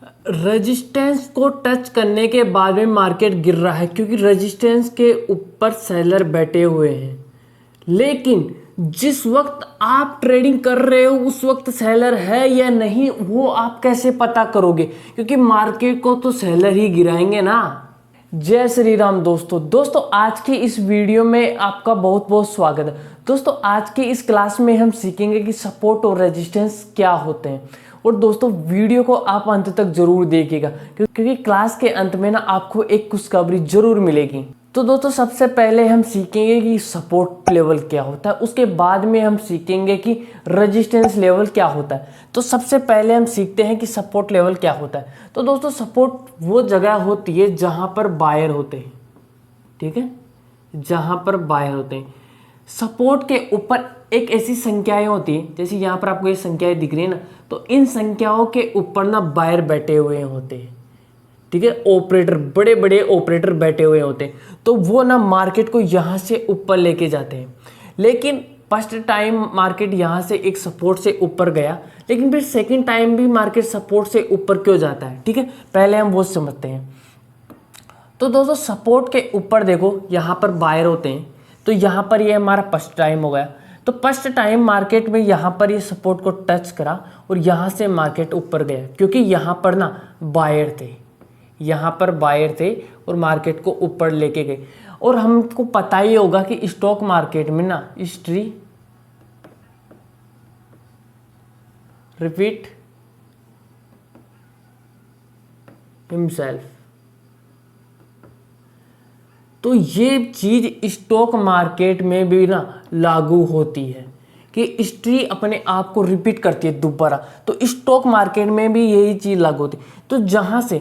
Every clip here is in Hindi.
रेजिस्टेंस को टच करने के बाद में मार्केट गिर रहा है क्योंकि रेजिस्टेंस के ऊपर सेलर बैठे हुए हैं। लेकिन जिस वक्त आप ट्रेडिंग कर रहे हो उस वक्त सेलर है या नहीं वो आप कैसे पता करोगे, क्योंकि मार्केट को तो सेलर ही गिराएंगे ना। जय श्री राम दोस्तों आज की इस वीडियो में आपका बहुत बहुत स्वागत है। दोस्तों आज की इस क्लास में हम सीखेंगे कि सपोर्ट और रेजिस्टेंस क्या होते हैं। और दोस्तों वीडियो को आप अंत तक जरूर देखिएगा क्योंकि क्लास के अंत में ना आपको एक खुशखबरी जरूर मिलेगी। तो दोस्तों सबसे पहले हम सीखेंगे कि सपोर्ट लेवल क्या होता है, उसके बाद में हम सीखेंगे कि रेजिस्टेंस लेवल क्या होता है। तो सबसे पहले हम सीखते हैं कि सपोर्ट लेवल क्या होता है। तो दोस्तों सपोर्ट वो जगह होती है जहां पर बायर होते हैं, ठीक है, जहां पर बायर होते हैं। सपोर्ट के ऊपर एक ऐसी संख्याएं होती है, जैसे यहाँ पर आपको ये संख्याएं दिख रही है ना, तो इन संख्याओं के ऊपर ना बायर बैठे हुए होते हैं, ठीक है, ऑपरेटर, बड़े बड़े ऑपरेटर बैठे हुए होते हैं। तो वो ना मार्केट को यहाँ से ऊपर लेके जाते हैं। लेकिन फर्स्ट टाइम मार्केट यहाँ से एक सपोर्ट से ऊपर गया, लेकिन फिर सेकंड टाइम भी मार्केट सपोर्ट से ऊपर क्यों जाता है, ठीक है, पहले हम वो समझते हैं। तो दोस्तों सपोर्ट के ऊपर देखो यहाँ पर बायर होते हैं, तो यहाँ पर ये हमारा फर्स्ट टाइम हो गया। तो फर्स्ट टाइम मार्केट में यहाँ पर ये सपोर्ट को टच करा और यहाँ से मार्केट ऊपर गया क्योंकि यहाँ पर ना बायर थे, यहाँ पर बायर थे और मार्केट को ऊपर लेके गए। और हमको पता ही होगा कि स्टॉक मार्केट में ना हिस्ट्री रिपीट हिमसेल्फ। तो ये चीज स्टॉक मार्केट में भी ना लागू होती है कि हिस्ट्री अपने आप को रिपीट करती है दोबारा। तो स्टॉक मार्केट में भी यही चीज लागू होती है। तो जहां से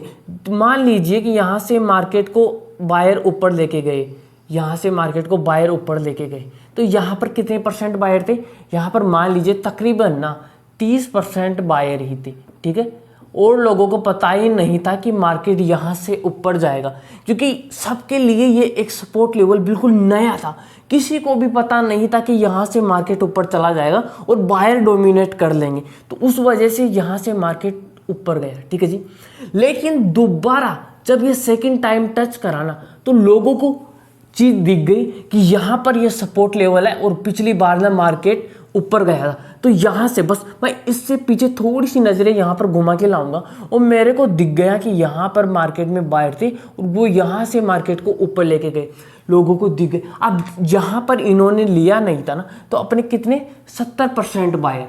मान लीजिए कि यहां से मार्केट को बायर ऊपर लेके गए, यहां से मार्केट को बायर ऊपर लेके गए, तो यहां पर कितने परसेंट बायर थे, यहां पर मान लीजिए तकरीबन ना 30% बायर ही थे, ठीक है। और लोगों को पता ही नहीं था कि मार्केट यहाँ से ऊपर जाएगा क्योंकि सबके लिए ये एक सपोर्ट लेवल बिल्कुल नया था। किसी को भी पता नहीं था कि यहाँ से मार्केट ऊपर चला जाएगा और बायर डोमिनेट कर लेंगे। तो उस वजह से यहाँ से मार्केट ऊपर गया, ठीक है जी। लेकिन दोबारा जब ये सेकेंड टाइम टच कराना तो लोगों को चीज दिख गई कि यहाँ पर ये सपोर्ट लेवल है और पिछली बार ना मार्केट ऊपर गया था। तो यहाँ से बस मैं इससे पीछे थोड़ी सी नजरें यहाँ पर घुमा के लाऊंगा और मेरे को दिख गया कि यहाँ पर मार्केट में बायर थे और वो यहाँ से मार्केट को ऊपर लेके गए, लोगों को दिख गए। अब यहाँ पर इन्होंने लिया नहीं था ना, तो अपने कितने 70% बायर,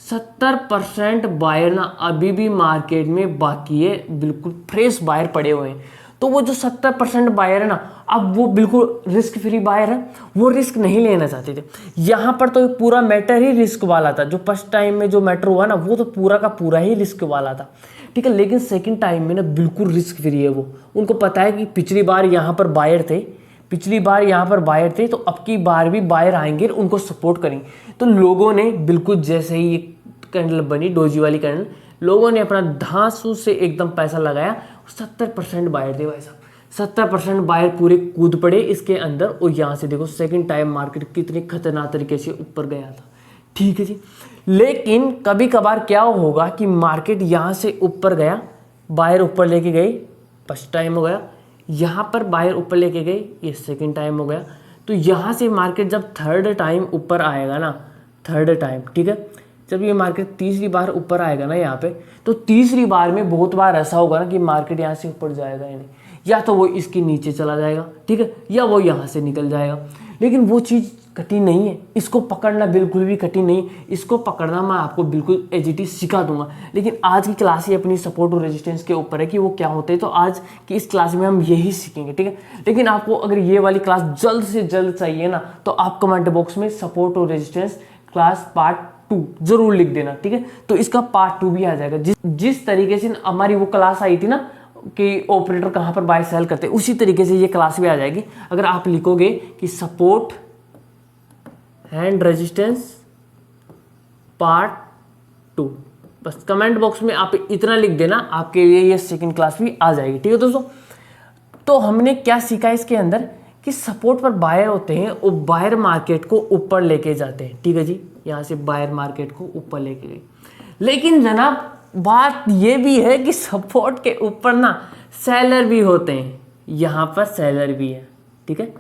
70% बायर ना अभी भी मार्केट में बाकी है, बिल्कुल फ्रेश बायर पड़े हुए हैं। तो वो जो 70% बायर है ना, अब वो बिल्कुल रिस्क फ्री बायर है, वो रिस्क नहीं लेना चाहते थे। यहाँ पर तो पूरा मैटर ही रिस्क वाला था। जो फर्स्ट टाइम में जो मैटर हुआ ना वो तो पूरा का पूरा ही रिस्क वाला था, ठीक है। लेकिन सेकंड टाइम में ना बिल्कुल रिस्क फ्री है वो। उनको पता है कि पिछली बार यहाँ पर बायर थे, पिछली बार यहाँ पर बायर थे, तो अब की बार भी बायर आएंगे और उनको सपोर्ट करेंगे। तो लोगों ने बिल्कुल जैसे ही ये कैंडल बनी डोजी वाली कैंडल, लोगों ने अपना धांसू से एकदम पैसा लगाया। 70% बायर थे भाई साहब, 70% बायर पूरे कूद पड़े इसके अंदर। और यहाँ से देखो सेकंड टाइम मार्केट कितने खतरनाक तरीके से ऊपर गया था, ठीक है जी। लेकिन कभी कभार क्या होगा कि मार्केट यहाँ से ऊपर गया, बायर ऊपर लेके गई, फर्स्ट टाइम हो गया। यहाँ पर बायर ऊपर लेके गई, ये सेकंड टाइम हो गया। तो यहाँ से मार्केट जब थर्ड टाइम ऊपर आएगा ना, थर्ड टाइम, ठीक है, जब ये मार्केट तीसरी बार ऊपर आएगा ना यहाँ पे, तो तीसरी बार में बहुत बार ऐसा होगा ना कि मार्केट यहाँ से ऊपर जाएगा ही नहीं, या तो वो इसके नीचे चला जाएगा, ठीक है, या वो यहाँ से निकल जाएगा। लेकिन वो चीज़ कठिन नहीं है, इसको पकड़ना बिल्कुल भी कठिन नहीं। इसको पकड़ना मैं आपको बिल्कुल एजीटी सिखा दूंगा। लेकिन आज की क्लास ही अपनी सपोर्ट और रेजिस्टेंस के ऊपर है कि वो क्या होते हैं। तो आज की इस क्लास में हम यही सीखेंगे, ठीक है। लेकिन आपको अगर ये वाली क्लास जल्द से जल्द चाहिए ना, तो आप कमेंट बॉक्स में सपोर्ट और रेजिस्टेंस क्लास पार्ट 2 जरूर लिख देना, ठीक है। तो इसका पार्ट 2 भी आ जाएगा। जिस तरीके से हमारी वो क्लास आई थी ना कि ऑपरेटर कहाँ पर बाय सेल करते, उसी तरीके से ये क्लास भी आ जाएगी। अगर आप लिखोगे कि सपोर्ट एंड रेजिस्टेंस पार्ट 2, बस कमेंट बॉक्स में आप इतना लिख देना, आपके लिए ये सेकंड क्लास भी आ जाएगी, ठीक है दोस्तों। तो हमने क्या सीखा इसके अंदर कि सपोर्ट पर बायर होते हैं और बायर मार्केट को ऊपर लेके जाते हैं, ठीक है जी। यहाँ से बायर मार्केट को ऊपर लेके गए। लेकिन जनाब बात ये भी है कि सपोर्ट के ऊपर ना सेलर भी होते हैं, यहाँ पर सेलर भी है, ठीक है।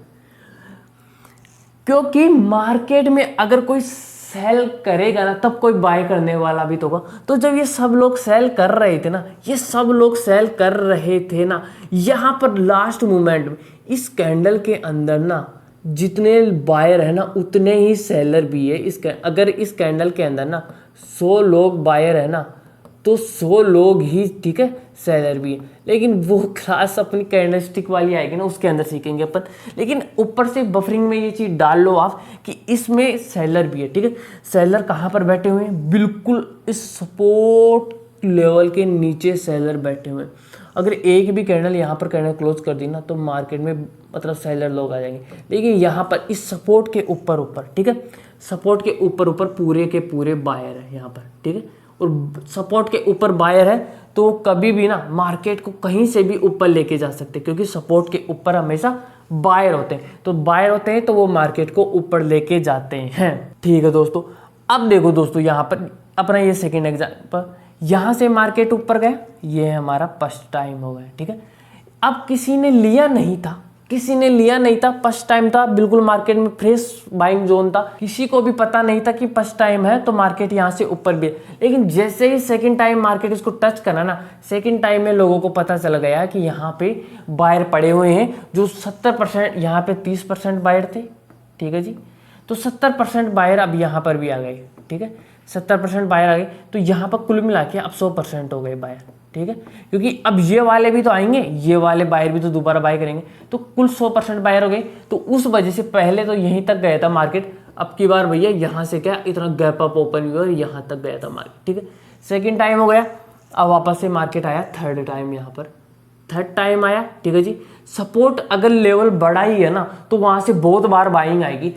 क्योंकि मार्केट में अगर कोई सेल करेगा ना तब कोई बाय करने वाला भी तो होगा। तो जब ये सब लोग सेल कर रहे थे ना, ये सब लोग सेल कर रहे थे ना, यहाँ पर लास्ट मोमेंट में इस कैंडल के अंदर ना जितने बायर है ना उतने ही सेलर भी है। अगर इस कैंडल के अंदर ना 100 लोग बायर है ना तो 100 लोग ही, ठीक है, सेलर भी है। लेकिन वो क्लास अपनी कैंडलस्टिक वाली आएगी ना उसके अंदर सीखेंगे अपन। लेकिन ऊपर से बफरिंग में ये चीज़ डाल लो आप कि इसमें सेलर भी है, ठीक है। सेलर कहाँ पर बैठे हुए हैं? बिल्कुल इस सपोर्ट लेवल के नीचे सेलर बैठे हुए हैं। अगर एक भी कैंडल यहाँ पर कैंडल क्लोज कर दी ना तो मार्केट में मतलब सेलर लोग आ जाएंगे। लेकिन यहाँ पर इस सपोर्ट के ऊपर, ठीक है, सपोर्ट के ऊपर पूरे के पूरे बायर है यहाँ पर, ठीक है। और सपोर्ट के ऊपर बायर है तो कभी भी ना मार्केट को कहीं से भी ऊपर लेके जा सकते, क्योंकि सपोर्ट के ऊपर हमेशा बायर होते हैं। तो बायर होते हैं तो वो मार्केट को ऊपर लेके जाते हैं, ठीक है दोस्तों। अब देखो दोस्तों, यहाँ पर अपना ये सेकेंड एग्जाम्पल, यहाँ से मार्केट ऊपर गया, ये हमारा फर्स्ट टाइम हो गया, ठीक है। अब किसी ने लिया नहीं था, फर्स्ट टाइम था, बिल्कुल मार्केट में फ्रेश बाइंग जोन था, किसी को भी पता नहीं था कि फर्स्ट टाइम है तो मार्केट यहाँ से ऊपर भी है। लेकिन जैसे ही सेकंड टाइम मार्केट इसको टच करा ना, सेकंड टाइम में लोगों को पता चल गया कि यहाँ पे बायर पड़े हुए हैं, जो 70%, यहाँ पे 30% बायर थे, ठीक है जी। तो 70% बायर अब यहाँ पर भी आ गए, ठीक है, 70% बायर आ गए। तो यहाँ पर कुल मिला के अब 100% हो गए बायर, ठीक है। क्योंकि अब ये वाले भी तो आएंगे, ये वाले बायर भी तो दोबारा बाय करेंगे, तो कुल 100% बायर हो गए। तो उस वजह से पहले तो यहीं तक गया था मार्केट, अब की बार भैया यहाँ से क्या इतना गैप अप ओपन हुआ और यहाँ तक गया था मार्केट, ठीक है। सेकेंड टाइम हो गया, अब वापस से मार्केट आया थर्ड टाइम, यहाँ पर थर्ड टाइम आया, ठीक है जी। सपोर्ट अगर लेवल बड़ा ही है ना तो वहाँ से बहुत बार बाइंग आएगी।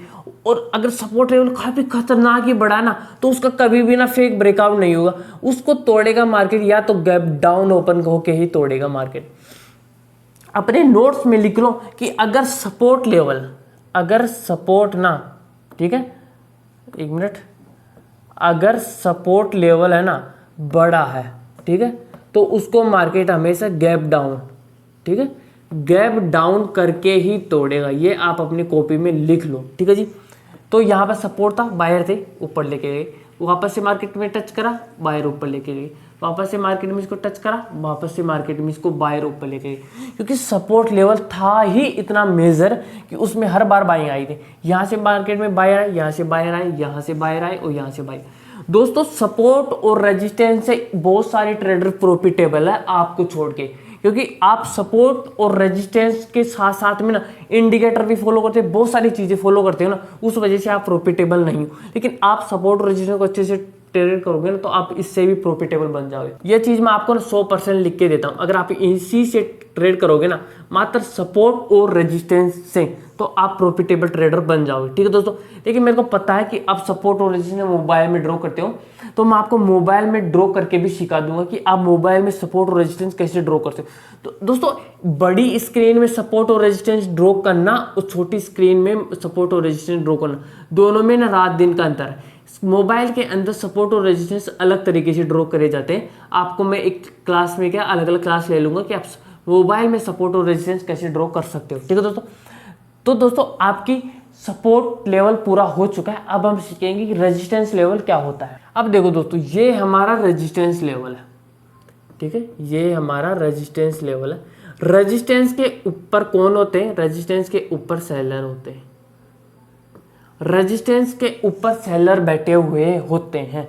और अगर सपोर्ट लेवल काफ़ी खतरनाक ही बढ़ा ना तो उसका कभी भी ना फेक ब्रेकआउट नहीं होगा, उसको तोड़ेगा मार्केट, या तो गैप डाउन ओपन होके ही तोड़ेगा मार्केट। अपने नोट्स में लिख लो कि अगर सपोर्ट लेवल, अगर सपोर्ट ना, ठीक है, एक मिनट, अगर सपोर्ट लेवल है ना बड़ा है, ठीक है, तो उसको मार्केट हमेशा गैप डाउन, ठीक है, गैप डाउन करके ही तोड़ेगा। ये आप अपनी कॉपी में लिख लो, ठीक है जी। तो यहाँ पर सपोर्ट था, बायर थे, ऊपर लेके गए, वापस से मार्केट में टच करा, बायर ऊपर लेके गए, वापस से मार्केट में इसको टच करा, वापस से मार्केट में इसको बायर ऊपर लेके गए। क्योंकि सपोर्ट लेवल था ही इतना मेजर कि उसमें हर बार बाइंग आई थी। यहाँ से मार्केट में बायर आए, यहाँ से बायर आए, यहाँ से बायर आए और यहाँ से बायर। दोस्तों सपोर्ट और रेजिस्टेंस से बहुत सारे ट्रेडर प्रॉफिटेबल है आपको छोड़ के, क्योंकि आप सपोर्ट और रेजिस्टेंस के साथ साथ में ना इंडिकेटर भी फॉलो करते हैं, बहुत सारी चीज़ें फॉलो करते हो ना, उस वजह से आप प्रॉफिटेबल नहीं हो। लेकिन आप सपोर्ट और रेजिस्टेंस को अच्छे से ट्रेड करोगे ना तो आप इससे भी प्रॉफिटेबल बन जाओगे। ये चीज़ मैं आपको ना 100% लिख के देता हूँ। अगर आप इसी से ट्रेड करोगे ना, मात्र सपोर्ट और रेजिस्टेंस से, तो आप प्रॉफिटेबल ट्रेडर बन जाओगे, ठीक है दोस्तों। लेकिन मेरे को पता है कि आप सपोर्ट और रेजिस्टेंस मोबाइल में ड्रॉ करते हो, तो मैं आपको मोबाइल में ड्रॉ करके भी सिखा दूंगा कि आप मोबाइल में सपोर्ट और रेजिस्टेंस कैसे ड्रॉ करते हो। तो दोस्तों बड़ी स्क्रीन में सपोर्ट और रेजिस्टेंस ड्रॉ करना और छोटी स्क्रीन में सपोर्ट और रेजिस्टेंस ड्रॉ करना, दोनों में ना रात दिन का अंतर है। मोबाइल के अंदर सपोर्ट और रेजिस्टेंस अलग तरीके से ड्रॉ करे जाते हैं। आपको मैं एक क्लास में क्या अलग अलग क्लास ले लूंगा कि आप मोबाइल में सपोर्ट और रेजिस्टेंस कैसे ड्रॉ कर सकते हो, ठीक है दोस्तों। तो दोस्तों आपकी सपोर्ट लेवल पूरा हो चुका है, अब हम सीखेंगे कि रेजिस्टेंस लेवल क्या होता है। अब देखो दोस्तों, ये हमारा रेजिस्टेंस लेवल है, ठीक है, ये हमारा रेजिस्टेंस लेवल है। रेजिस्टेंस के ऊपर कौन होते हैं? रेजिस्टेंस के ऊपर सेलर होते हैं। रेजिस्टेंस के ऊपर सेलर बैठे हुए होते हैं।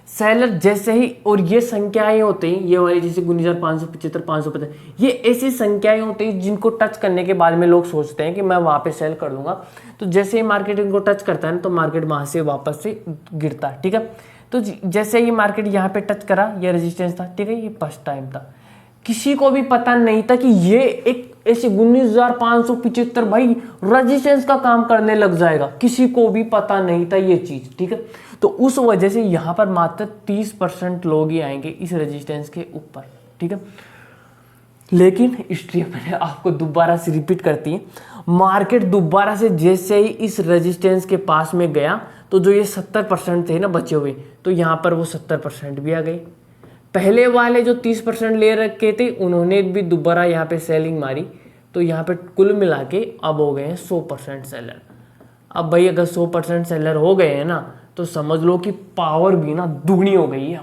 सेलर जैसे ही, और ये संख्याएं होती हैं, ये वाली जैसे 19,575, 550, ये ऐसी संख्याएं होती हैं जिनको टच करने के बाद में लोग सोचते हैं कि मैं वहाँ पे सेल कर लूँगा। तो जैसे ही मार्केट इनको टच करता है तो मार्केट वहाँ से वापस से गिरता है, ठीक है। तो जैसे ही मार्केट यहाँ पे टच करा, ये रेजिस्टेंस था, ठीक है, ये फर्स्ट टाइम था। किसी को भी पता नहीं था कि ये एक ऐसे 19,575 भाई रेजिस्टेंस का काम करने लग जाएगा, किसी को भी पता नहीं था ये चीज़, ठीक है। तो उस वजह से यहाँ पर मात्र 30% लोग ही आएंगे इस रेजिस्टेंस के ऊपर, ठीक है। लेकिन हिस्ट्री मैंने आपको दोबारा से रिपीट करती है, मार्केट दोबारा से जैसे ही इस रेजिस्टेंस के पास में गया तो जो ये 70% थे ना बचे हुए, तो यहाँ पर वो 70% भी आ गए, पहले वाले जो 30% ले रखे थे उन्होंने भी दोबारा यहाँ पे सेलिंग मारी, तो यहाँ पे कुल मिला के अब हो गए हैं 100% सेलर। अब भाई अगर 100% सेलर हो गए हैं ना तो समझ लो कि पावर भी ना दुगनी हो गई है।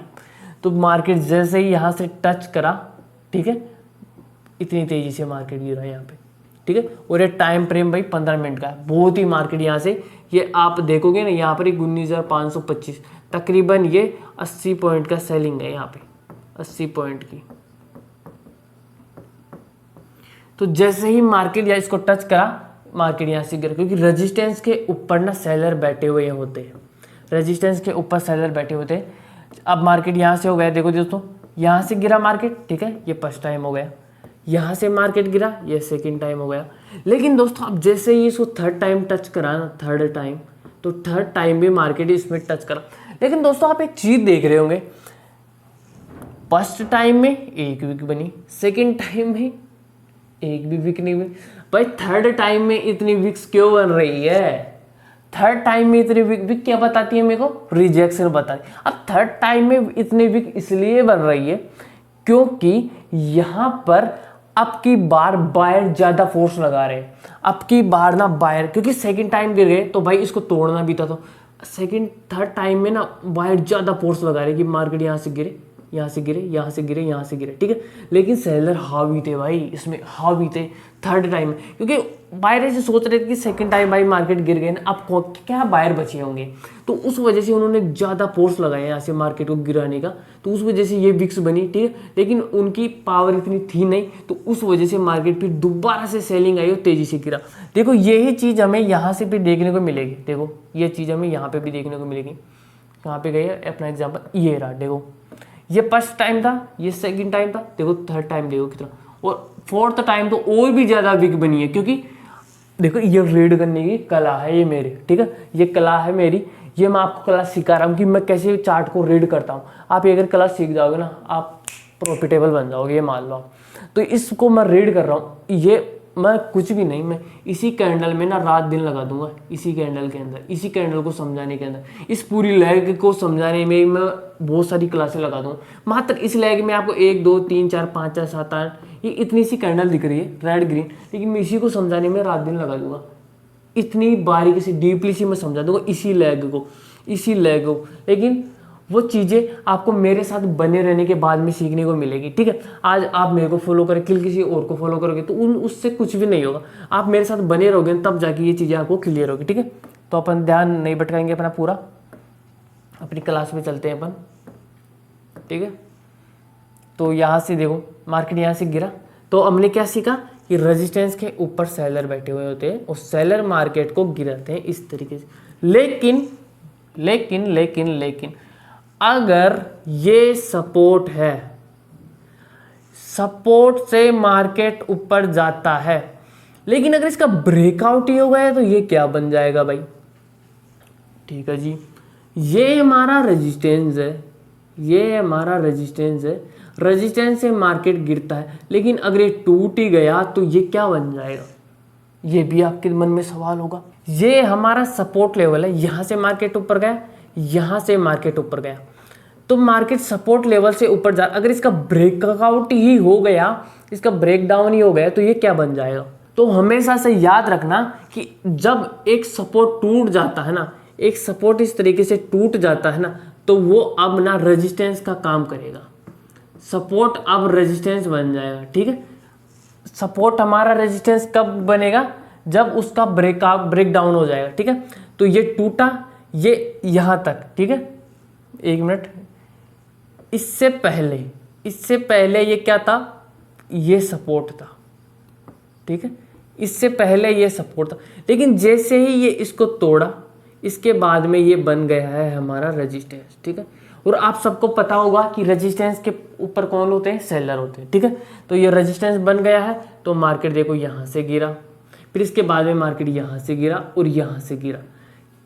तो मार्केट जैसे ही यहाँ से टच करा, ठीक है, इतनी तेजी से मार्केट गिरा यहाँ पे, ठीक है। और ये टाइम फ्रेम भाई 15 मिनट का है। बहुत ही मार्केट यहाँ से, ये आप देखोगे ना यहाँ पर 19,525 तकरीबन ये 80 पॉइंट का सेलिंग है यहाँ पे, 80 पॉइंट की। तो जैसे ही मार्केट या इसको टच करा, मार्केट यहाँ से गिरा, क्योंकि रेजिस्टेंस के ऊपर ना सेलर बैठे हुए होते हैं, रेजिस्टेंस के ऊपर सेलर बैठे होते हैं। अब मार्केट यहाँ से हो गया, देखो दोस्तों, यहाँ से गिरा मार्केट, ठीक है, ये फर्स्ट टाइम हो गया। यहाँ से मार्केट गिरा, ये सेकंड टाइम हो गया। लेकिन दोस्तों अब जैसे ही इसको थर्ड टाइम टच करा ना, थर्ड टाइम, तो थर्ड टाइम भी मार्केट इसमें टच करा। लेकिन दोस्तों आप एक चीज़ देख रहे होंगे, फर्स्ट टाइम में एक विक बनी, सेकंड टाइम में एक भी विक नहीं बनी। भाई थर्ड टाइम में इतनी विक्स क्यों बन रही है? थर्ड टाइम में इतनी विक क्या बताती है मेरे को? रिजेक्शन बताती है। अब थर्ड टाइम में इतनी विक इसलिए बन रही है क्योंकि यहाँ पर अब की बार बायर ज्यादा फोर्स लगा रहे हैं। अब की बार ना बायर, क्योंकि सेकंड टाइम गिर गए तो भाई इसको तोड़ना भी था, तो सेकंड थर्ड टाइम में ना बायर ज्यादा फोर्स लगा रहे कि मार्केट यहाँ से गिरे, यहाँ से गिरे, यहाँ से गिरे, यहाँ से गिरे, ठीक है। लेकिन सेलर हावी थे भाई, इसमें हावी थे थर्ड टाइम में, क्योंकि बायर ऐसे सोच रहे थे कि सेकंड टाइम भाई मार्केट गिर गए ना, अब क्या बायर बचे होंगे, तो उस वजह से उन्होंने ज़्यादा फोर्स लगाया यहाँ से मार्केट को गिराने का, तो उस वजह से ये विक्स बनी, ठीक है। लेकिन उनकी पावर इतनी थी नहीं, तो उस वजह से मार्केट फिर दोबारा से सेलिंग आई और तेज़ी से गिरा। देखो यही चीज़ हमें यहाँ से भी देखने को मिलेगी, देखो ये चीज़ हमें यहाँ पर भी देखने को मिलेगी। कहाँ पे गई है अपना एग्जाम्पल, ये रहा, देखो ये फर्स्ट टाइम था, ये सेकंड टाइम था, देखो थर्ड टाइम देखो कितना, और फोर्थ टाइम तो और भी ज़्यादा विक बनी है, क्योंकि देखो ये रीड करने की कला है ये मेरी, ठीक है, ये कला है मेरी, ये मैं आपको कला सिखा रहा हूँ कि मैं कैसे चार्ट को रीड करता हूँ। आप ये अगर कला सीख जाओगे ना, आप प्रॉफिटेबल बन जाओगे, ये मान लो आप। तो इसको मैं रीड कर रहा हूँ, ये मैं कुछ भी नहीं, मैं इसी कैंडल में ना रात दिन लगा दूंगा, इसी कैंडल के अंदर, इसी कैंडल को समझाने के अंदर, इस पूरी लैग को समझाने में मैं बहुत सारी क्लासें लगा दूंगा। मात्र इस लैग में आपको 1 2 3 4 5 6 7 8 ये इतनी सी कैंडल दिख रही है रेड ग्रीन, लेकिन मैं इसी को समझाने में रात दिन लगा दूंगा, इतनी बारीकी से डीपली सी मैं समझा दूंगा इसी लैग को, इसी लैग को। लेकिन वो चीज़ें आपको मेरे साथ बने रहने के बाद में सीखने को मिलेगी, ठीक है। आज आप मेरे को फॉलो करें, किसी और को फॉलो करोगे तो उससे कुछ भी नहीं होगा। आप मेरे साथ बने रहोगे तब जाके ये चीज़ें आपको क्लियर होगी, ठीक है। तो अपन ध्यान नहीं भटकाएंगे अपना, पूरा अपनी क्लास में चलते हैं अपन, ठीक है। तो यहाँ से देखो मार्केट यहाँ से गिरा, तो हमने क्या सीखा कि रेजिस्टेंस के ऊपर सेलर बैठे हुए होते हैं और सेलर मार्केट को गिराते हैं इस तरीके से। लेकिन लेकिन लेकिन लेकिन अगर ये सपोर्ट है, सपोर्ट से मार्केट ऊपर जाता है, लेकिन अगर इसका ब्रेकआउट ही हो गया तो ये क्या बन जाएगा भाई? ठीक है जी, ये हमारा रेजिस्टेंस है, ये हमारा रेजिस्टेंस है, रेजिस्टेंस से मार्केट गिरता है, लेकिन अगर ये टूट ही गया तो ये क्या बन जाएगा? ये भी आपके मन में सवाल होगा। ये हमारा सपोर्ट लेवल है, यहां से मार्केट ऊपर गया, यहां से मार्केट ऊपर गया, तो मार्केट सपोर्ट लेवल से ऊपर जा, अगर इसका ब्रेकआउट ही हो गया, इसका ब्रेकडाउन ही हो गया, तो ये क्या बन जाएगा? तो हमेशा से याद रखना कि जब एक सपोर्ट टूट जाता है ना, एक सपोर्ट इस तरीके से टूट जाता है ना, तो वो अब ना रेजिस्टेंस का काम करेगा, सपोर्ट अब रेजिस्टेंस बन जाएगा, ठीक है। सपोर्ट हमारा रेजिस्टेंस कब बनेगा? जब उसका ब्रेकडाउन हो जाएगा, ठीक है। तो ये टूटा, ये यहां तक, ठीक है। एक मिनट, इससे पहले ये क्या था? ये सपोर्ट था, ठीक है। इससे पहले ये सपोर्ट था, लेकिन जैसे ही ये इसको तोड़ा, इसके बाद में ये बन गया है हमारा रेजिस्टेंस, ठीक है। और आप सबको पता होगा कि रेजिस्टेंस के ऊपर कौन होते हैं? सेलर होते हैं, ठीक है। तो ये रेजिस्टेंस बन गया है, तो मार्केट देखो यहाँ से गिरा, फिर इसके बाद में मार्केट यहाँ से गिरा और यहाँ से गिरा।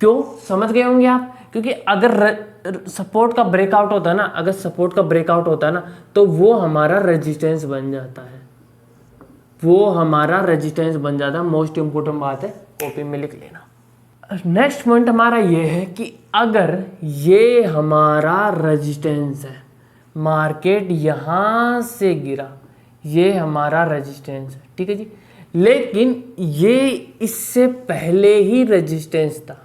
क्यों? समझ गए होंगे आप, क्योंकि अगर सपोर्ट का ब्रेकआउट होता है ना, अगर सपोर्ट का ब्रेकआउट होता है ना, तो वो हमारा रेजिस्टेंस बन जाता है, वो हमारा रेजिस्टेंस बन जाता है। मोस्ट इंपोर्टेंट बात है, कॉपी में लिख लेना। नेक्स्ट पॉइंट हमारा ये है कि अगर ये हमारा रेजिस्टेंस है, मार्केट यहाँ से गिरा, ये हमारा रेजिस्टेंस है, ठीक है जी। लेकिन ये इससे पहले ही रेजिस्टेंस था,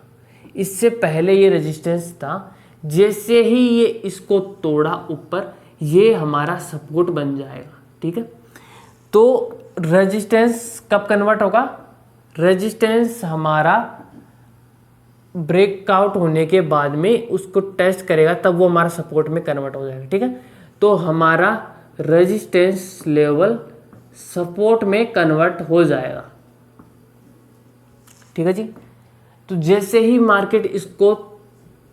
इससे पहले ये रेजिस्टेंस था। जैसे ही ये इसको तोड़ा ऊपर, ये हमारा सपोर्ट बन जाएगा, ठीक है। तो रेजिस्टेंस कब कन्वर्ट होगा? रेजिस्टेंस हमारा ब्रेकआउट होने के बाद में उसको टेस्ट करेगा, तब वो हमारा सपोर्ट में कन्वर्ट हो जाएगा, ठीक है। तो हमारा रेजिस्टेंस लेवल सपोर्ट में कन्वर्ट हो जाएगा, ठीक है जी। तो जैसे ही मार्केट इसको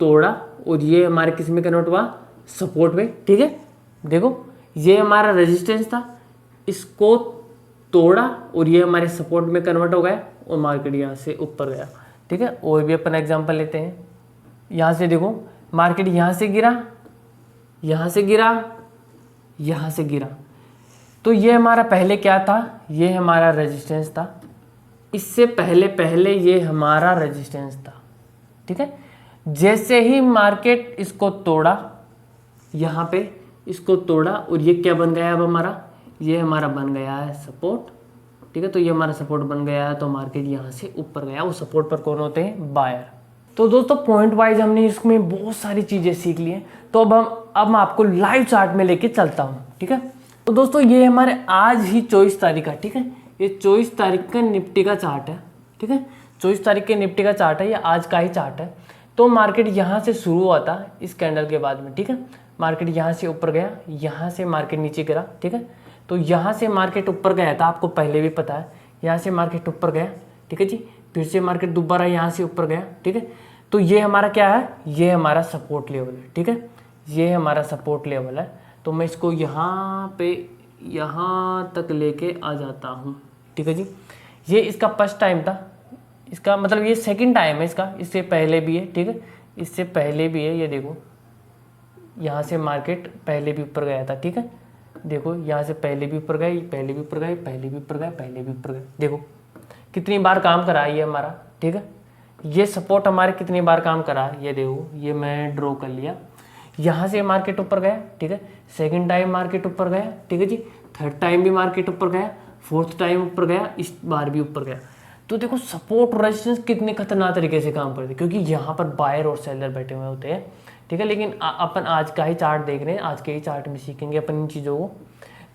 तोड़ा और ये हमारे किस में कन्वर्ट हुआ? सपोर्ट में, ठीक है। देखो ये हमारा रेजिस्टेंस था, इसको तोड़ा और ये हमारे सपोर्ट में कन्वर्ट हो गया और मार्केट यहाँ से ऊपर गया, ठीक है। और भी अपन एग्जांपल लेते हैं। यहाँ से देखो मार्केट यहाँ से गिरा, यहाँ से गिरा, यहाँ से गिरा। तो ये हमारा पहले क्या था? ये हमारा रेजिस्टेंस था। इससे पहले ये हमारा रेजिस्टेंस था, ठीक है। जैसे ही मार्केट इसको तोड़ा, यहाँ पे इसको तोड़ा और ये क्या बन गया अब हमारा? ये हमारा बन गया है सपोर्ट, ठीक है। तो ये हमारा सपोर्ट बन गया है, तो मार्केट यहाँ से ऊपर गया। वो सपोर्ट पर कौन होते हैं? बायर। तो दोस्तों पॉइंट वाइज हमने इसमें बहुत सारी चीज़ें सीख ली हैं। तो अब मैं आपको लाइव चार्ट में लेके चलता हूँ, ठीक है। तो दोस्तों ये हमारे आज ही 24 तारीख का, ठीक है। ये 24 तारीख का निफ्टी का चार्ट है, ठीक है। 24 तारीख के निफ्टी का चार्ट है, ये आज का ही चार्ट है। तो मार्केट यहाँ से शुरू हुआ था इस कैंडल के बाद में, ठीक है। मार्केट यहाँ से ऊपर गया, यहाँ से मार्केट नीचे गिरा, ठीक है। तो यहाँ से मार्केट ऊपर गया था, आपको पहले भी पता है। यहाँ से मार्केट ऊपर गया, ठीक है जी। फिर से मार्केट दोबारा यहाँ से ऊपर गया, ठीक है। तो ये हमारा क्या है? ये हमारा सपोर्ट लेवल है, ठीक है। ये हमारा सपोर्ट लेवल है। तो मैं इसको यहाँ पे यहाँ तक लेके आ जाता हूँ, ठीक है जी। ये इसका फर्स्ट टाइम था, इसका मतलब ये सेकंड टाइम है इसका। इससे पहले भी है, ठीक है। इससे पहले भी है, ये देखो यहाँ से मार्केट पहले भी ऊपर गया था, ठीक है। देखो यहाँ से पहले भी ऊपर गए, पहले भी ऊपर गए, पहले भी ऊपर गए, पहले भी ऊपर गए। देखो कितनी बार काम करा ये हमारा, ठीक है। ये सपोर्ट हमारे कितनी बार काम करा, ये देखो, ये मैं ड्रॉ कर लिया। यहाँ से मार्केट ऊपर गया, ठीक है। सेकंड टाइम मार्केट ऊपर गया, ठीक है जी। थर्ड टाइम भी मार्केट ऊपर गया, फोर्थ टाइम ऊपर गया, इस बार भी ऊपर गया। तो देखो सपोर्ट और रेजिस्टेंस कितने खतरनाक तरीके से काम करते हैं, क्योंकि यहाँ पर बायर और सेलर बैठे हुए होते हैं, ठीक है। लेकिन अपन आज का ही चार्ट देख रहे हैं, आज के ही चार्ट में सीखेंगे अपन इन चीज़ों को।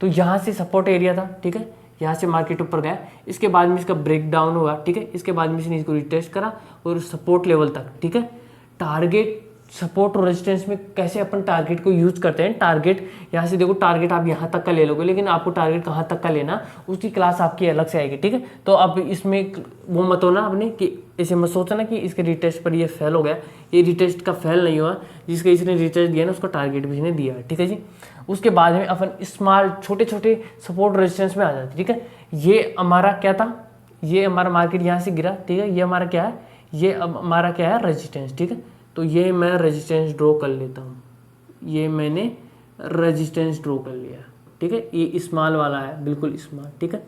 तो यहाँ से सपोर्ट एरिया था, ठीक है। यहाँ से मार्केट ऊपर गया, इसके बाद में इसका ब्रेक डाउन हुआ, ठीक है। इसके बाद में इसने इसको रिटेस्ट करा और सपोर्ट लेवल तक, ठीक है। टारगेट, सपोर्ट और रेजिस्टेंस में कैसे अपन टारगेट को यूज करते हैं। टारगेट यहाँ से देखो, टारगेट आप यहाँ तक का ले लोगे, लेकिन आपको टारगेट कहाँ तक का लेना उसकी क्लास आपकी अलग से आएगी, ठीक है। तो अब इसमें वो मत होना आपने कि ऐसे मत सोचना कि इसके रिटेस्ट पर ये फेल हो गया। ये रिटेस्ट का फेल नहीं हुआ, जिसका इसने रिटेस्ट दिया ना उसको टारगेट भी इसने दिया, ठीक है जी। उसके बाद में अपन स्मॉल छोटे छोटे सपोर्ट रेजिस्टेंस में आ जाते, ठीक है। ये हमारा क्या था? ये हमारा मार्केट यहाँ से गिरा, ठीक है। ये हमारा क्या है? ये अब हमारा क्या है? रेजिस्टेंस, ठीक है। तो ये मैं रेजिस्टेंस ड्रॉ कर लेता हूँ, ये मैंने रेजिस्टेंस ड्रॉ कर लिया, ठीक है। ये स्मॉल वाला है, बिल्कुल स्मॉल, ठीक है।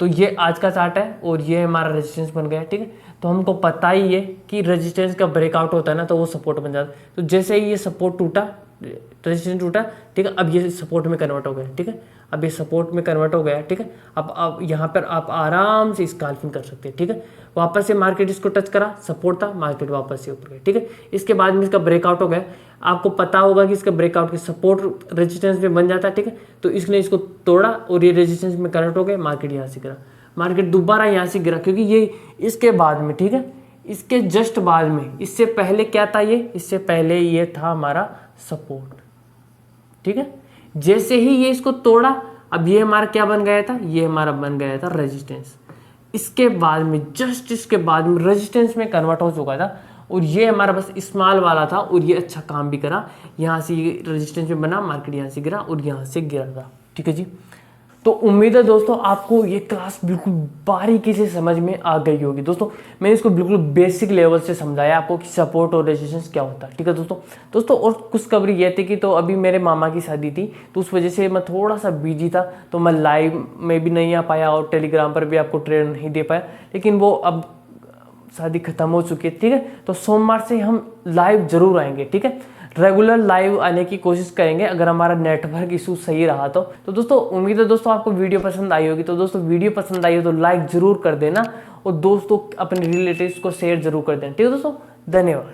तो ये आज का चार्ट है और ये हमारा रेजिस्टेंस बन गया, ठीक है। तो हमको पता ही है कि रेजिस्टेंस का ब्रेकआउट होता है ना, तो वो सपोर्ट बन जाता है। तो जैसे ही ये सपोर्ट टूटा, रेजिस्टेंस टूटा, ठीक है। अब ये सपोर्ट में कन्वर्ट हो गया, ठीक है। अब ये सपोर्ट में कन्वर्ट हो गया, ठीक है। अब यहाँ पर आप आराम से स्काल्पिंग कर सकते हैं, ठीक है। वापस से मार्केट इसको टच करा, सपोर्ट था, मार्केट वापस से ऊपर गया, ठीक है। इसके बाद में इसका ब्रेकआउट हो गया। आपको पता होगा कि इसका ब्रेकआउट के सपोर्ट रेजिस्टेंस में बन जाता है, ठीक है। तो इसने इसको तोड़ा और ये रेजिस्टेंस में कन्वर्ट हो गया, मार्केट यहाँ से गिरा, मार्केट दोबारा यहाँ से गिरा, क्योंकि ये इसके बाद में, ठीक है, इसके जस्ट बाद में, इससे पहले क्या था? ये इससे पहले ये था हमारा सपोर्ट, ठीक है। जैसे ही ये इसको तोड़ा, अब ये हमारा क्या बन गया था? ये हमारा बन गया था रेजिस्टेंस। इसके बाद में, जस्ट इसके बाद में रेजिस्टेंस में कन्वर्ट हो चुका था और ये हमारा बस स्मॉल वाला था और ये अच्छा काम भी करा। यहाँ से ये रेजिस्टेंस में बना, मार्केट यहाँ से गिरा और यहाँ से गिरा था, ठीक है जी। तो उम्मीद है दोस्तों आपको ये क्लास बिल्कुल बारीकी से समझ में आ गई होगी। दोस्तों मैंने इसको बिल्कुल बेसिक लेवल से समझाया आपको कि सपोर्ट और रेजिस्टेंस क्या होता है, ठीक है दोस्तों। और कुछ खबरी ये थी कि तो अभी मेरे मामा की शादी थी, तो उस वजह से मैं थोड़ा सा बिजी था, तो मैं लाइव में भी नहीं आ पाया और टेलीग्राम पर भी आपको ट्रेन नहीं दे पाया। लेकिन वो अब शादी खत्म हो चुकी है, ठीक है। तो सोमवार से हम लाइव जरूर आएंगे, ठीक है। रेगुलर लाइव आने की कोशिश करेंगे अगर हमारा नेटवर्क इशू सही रहा तो दोस्तों उम्मीद है दोस्तों आपको वीडियो पसंद आई होगी। तो दोस्तों वीडियो पसंद आई हो तो लाइक जरूर कर देना और दोस्तों अपने रिलेटिव्स को शेयर जरूर कर देना। ठीक है दोस्तों, धन्यवाद।